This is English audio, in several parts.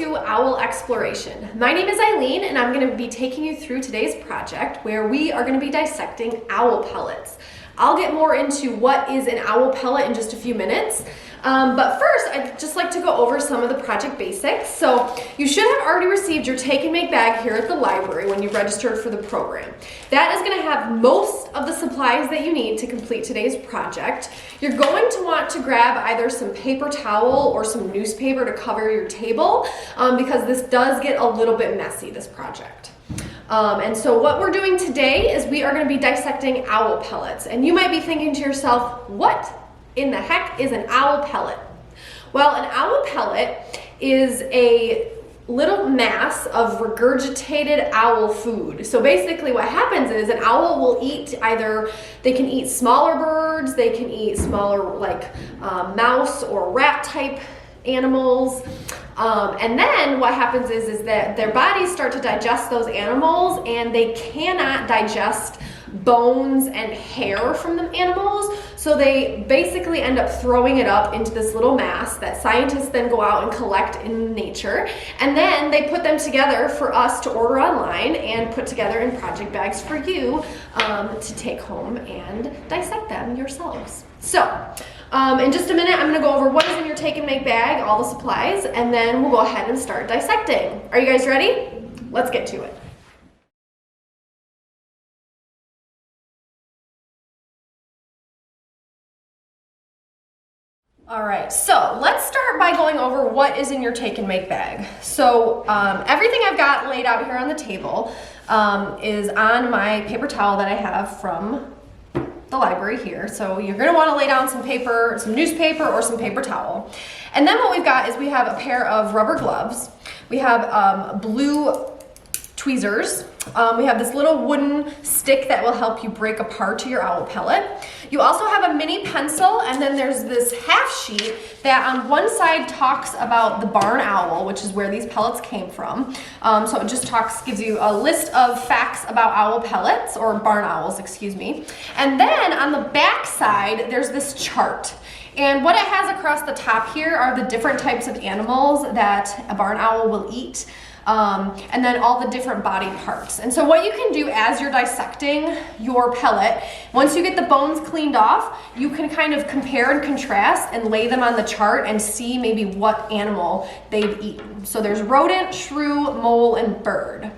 to Owl Exploration. My name is Eileen and I'm going to be taking you through today's project where we are going to be dissecting owl pellets. I'll get more into what is an owl pellet in just a few minutes. But first, I'd just like to go over some of the project basics. So you should have already received your take and make bag here at the library when you registered for the program. That is going to have most of the supplies that you need to complete today's project. You're going to want to grab either some paper towel or some newspaper to cover your table because this does get a little bit messy, this project. And so what we're doing today is we are going to be dissecting owl pellets. And you might be thinking to yourself, what in the heck is an owl pellet? Well, an owl pellet is a little mass of regurgitated owl food. So basically what happens is an owl will eat they can eat smaller birds, they can eat smaller mouse or rat type animals. And then what happens is that their bodies start to digest those animals and they cannot digest bones and hair from the animals, so they basically end up throwing it up into this little mass that scientists then go out and collect in nature, and then they put them together for us to order online and put together in project bags for you to take home and dissect them yourselves. So in just a minute, I'm going to go over what is in your take and make bag, all the supplies, and then we'll go ahead and start dissecting. Are you guys ready? Let's get to it. All right, so let's start by going over what is in your take and make bag. So everything I've got laid out here on the table is on my paper towel that I have from the library here. So you're gonna wanna lay down some paper, some newspaper or some paper towel. And then what we've got is we have a pair of rubber gloves. We have blue tweezers. We have this little wooden stick that will help you break apart your owl pellet. You also have a mini pencil, and then there's this half sheet that on one side talks about the barn owl, which is where these pellets came from. So it just gives you a list of facts about owl pellets, or barn owls, excuse me. And then on the back side, there's this chart. And what it has across the top here are the different types of animals that a barn owl will eat. And then all the different body parts. And so what you can do as you're dissecting your pellet, once you get the bones cleaned off, you can kind of compare and contrast and lay them on the chart and see maybe what animal they've eaten. So there's rodent, shrew, mole, and bird.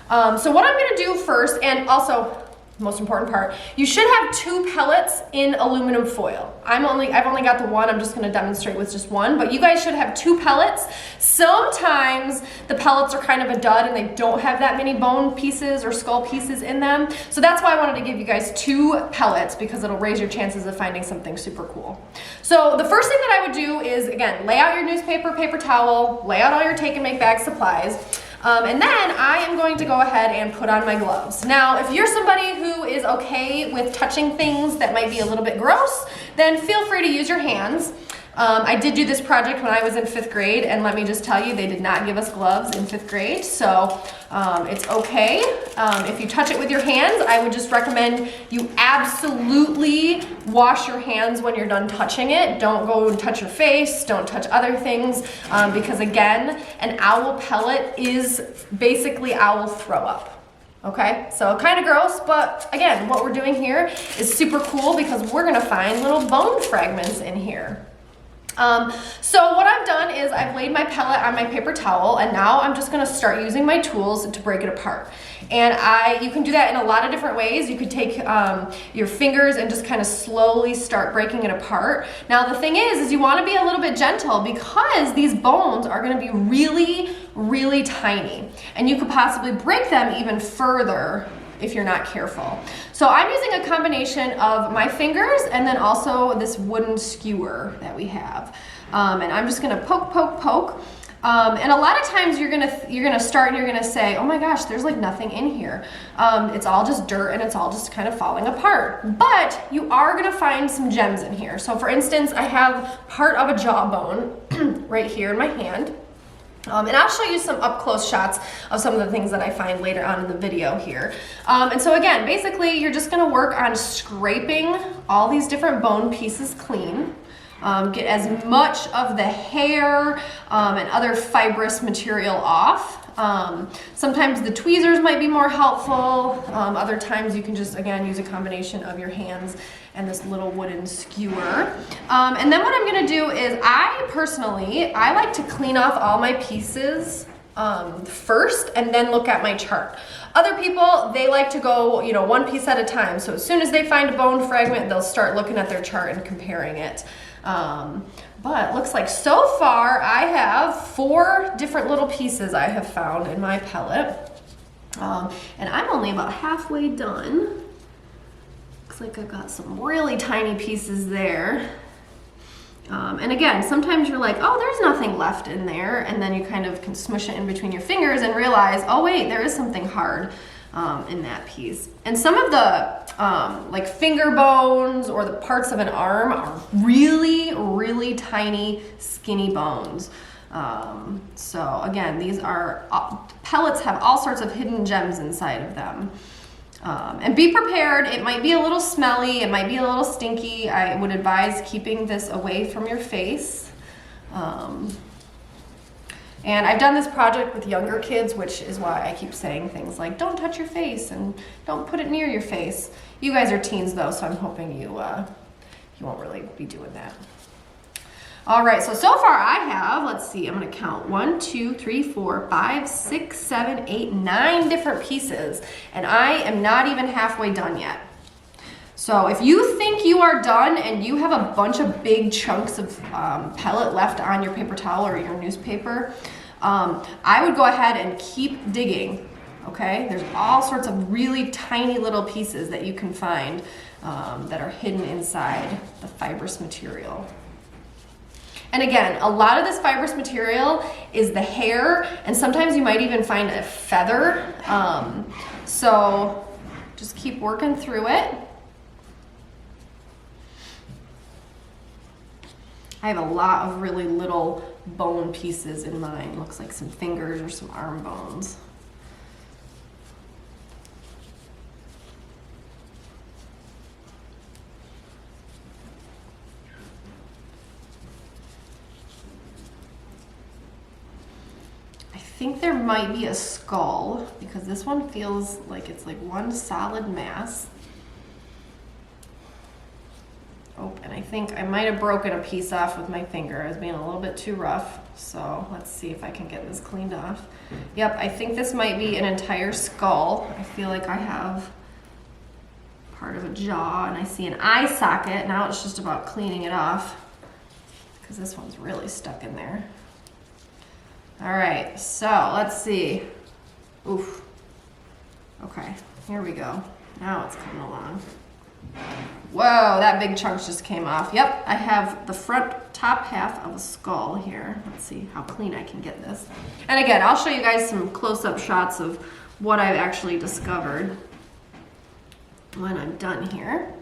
So what I'm going to do first, and also most important part, you should have 2 pellets in aluminum foil. I've only got the one. I'm just going to demonstrate with just one, but you guys should have 2 pellets. Sometimes the pellets are kind of a dud and they don't have that many bone pieces or skull pieces in them. So that's why I wanted to give you guys 2 pellets, because it'll raise your chances of finding something super cool. So the first thing that I would do is, again, lay out your newspaper, paper towel, lay out all your take and make bag supplies. And then I am going to go ahead and put on my gloves. Now, if you're somebody who is okay with touching things that might be a little bit gross, then feel free to use your hands. I did do this project when I was in 5th grade, and let me just tell you, they did not give us gloves in 5th grade, so it's okay. If you touch it with your hands, I would just recommend you absolutely wash your hands when you're done touching it. Don't go and touch your face, don't touch other things, because again, an owl pellet is basically owl throw up. Okay, so kind of gross, but again, what we're doing here is super cool because we're gonna find little bone fragments in here. So what I've done is I've laid my pellet on my paper towel, and now I'm just going to start using my tools to break it apart. And you can do that in a lot of different ways. You could take your fingers and just kind of slowly start breaking it apart. Now the thing is you want to be a little bit gentle because these bones are going to be really, really tiny, and you could possibly break them even further if you're not careful. So I'm using a combination of my fingers and then also this wooden skewer that we have. And I'm just gonna poke, poke, poke. And a lot of times you're gonna start and you're gonna say, oh my gosh, there's like nothing in here. It's all just dirt and it's all just kind of falling apart. But you are gonna find some gems in here. So for instance, I have part of a jawbone right here in my hand. And I'll show you some up close shots of some of the things that I find later on in the video here. And so again, basically you're just gonna work on scraping all these different bone pieces clean. get as much of the hair and other fibrous material off. Sometimes the tweezers might be more helpful. Other times you can just, again, use a combination of your hands and this little wooden skewer. And then what I'm gonna do is I like to clean off all my pieces first and then look at my chart. Other people, they like to go, one piece at a time. So as soon as they find a bone fragment, they'll start looking at their chart and comparing it. But looks like so far I have 4 different little pieces I have found in my pellet. And I'm only about halfway done. Looks like I've got some really tiny pieces there. And again, sometimes you're like, oh, there's nothing left in there. And then you kind of can smush it in between your fingers and realize, oh wait, there is something hard in that piece. And some of the like finger bones or the parts of an arm are really, really tiny, skinny bones. So again, these are, pellets have all sorts of hidden gems inside of them. And be prepared, it might be a little smelly, it might be a little stinky. I would advise keeping this away from your face. And I've done this project with younger kids, which is why I keep saying things like, don't touch your face and don't put it near your face. You guys are teens though, so I'm hoping you won't really be doing that. All right, so far I have, let's see, I'm gonna count 1, 2, 3, 4, 5, 6, 7, 8, 9 different pieces, and I am not even halfway done yet. So if you think you are done and you have a bunch of big chunks of pellet left on your paper towel or your newspaper, I would go ahead and keep digging, okay? There's all sorts of really tiny little pieces that you can find that are hidden inside the fibrous material. And again, a lot of this fibrous material is the hair, and sometimes you might even find a feather. So just keep working through it. I have a lot of really little bone pieces in mine. Looks like some fingers or some arm bones. I think there might be a skull because this one feels like it's like one solid mass. Oh, and I think I might have broken a piece off with my finger. I was being a little bit too rough. So let's see if I can get this cleaned off. Yep, I think this might be an entire skull. I feel like I have part of a jaw and I see an eye socket. Now it's just about cleaning it off because this one's really stuck in there. All right, so let's see. Oof. Okay, here we go. Now it's coming along. Whoa, that big chunk just came off. Yep, I have the front top half of a skull here. Let's see how clean I can get this. And again, I'll show you guys some close-up shots of what I've actually discovered when I'm done here.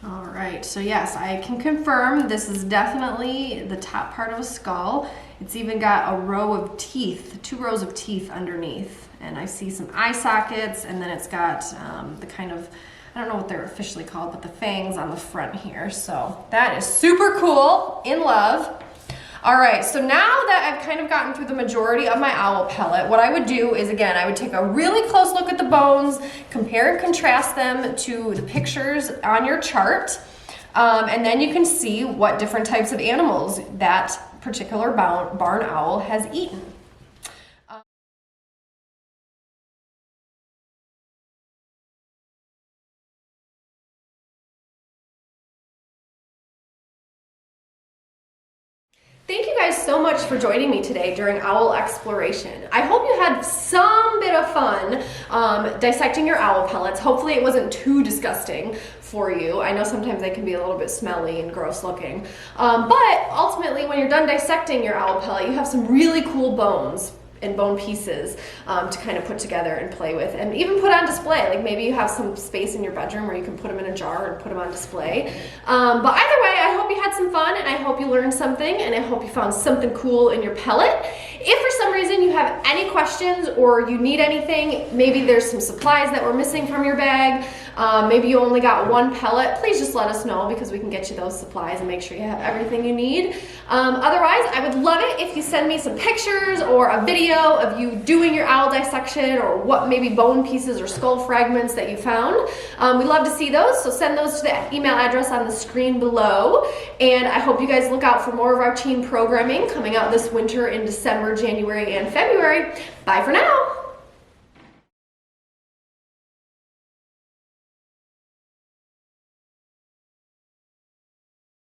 All right, so yes, I can confirm this is definitely the top part of a skull. It's even got a row of teeth, 2 rows of teeth underneath. And I see some eye sockets, and then it's got the kind of, I don't know what they're officially called, but the fangs on the front here. So that is super cool, in love. All right, so now that I've kind of gotten through the majority of my owl pellet, what I would do is, again, I would take a really close look at the bones, compare and contrast them to the pictures on your chart, and then you can see what different types of animals that particular barn owl has eaten. so much for joining me today during owl exploration. I hope you had some bit of fun dissecting your owl pellets. Hopefully it wasn't too disgusting for you. I know sometimes they can be a little bit smelly and gross looking. But ultimately, when you're done dissecting your owl pellet, you have some really cool bones and bone pieces to kind of put together and play with and even put on display. Like maybe you have some space in your bedroom where you can put them in a jar and put them on display. But either way, I hope you had some fun and I hope you learned something and I hope you found something cool in your pellet. If for some reason you have any questions or you need anything, maybe there's some supplies that were missing from your bag, maybe you only got one pellet, please just let us know because we can get you those supplies and make sure you have everything you need. Otherwise, I would love it if you send me some pictures or a video of you doing your owl dissection or what maybe bone pieces or skull fragments that you found. We'd love to see those, so send those to the email address on the screen below. And I hope you guys look out for more of our teen programming coming out this winter in December, January, and February. Bye for now.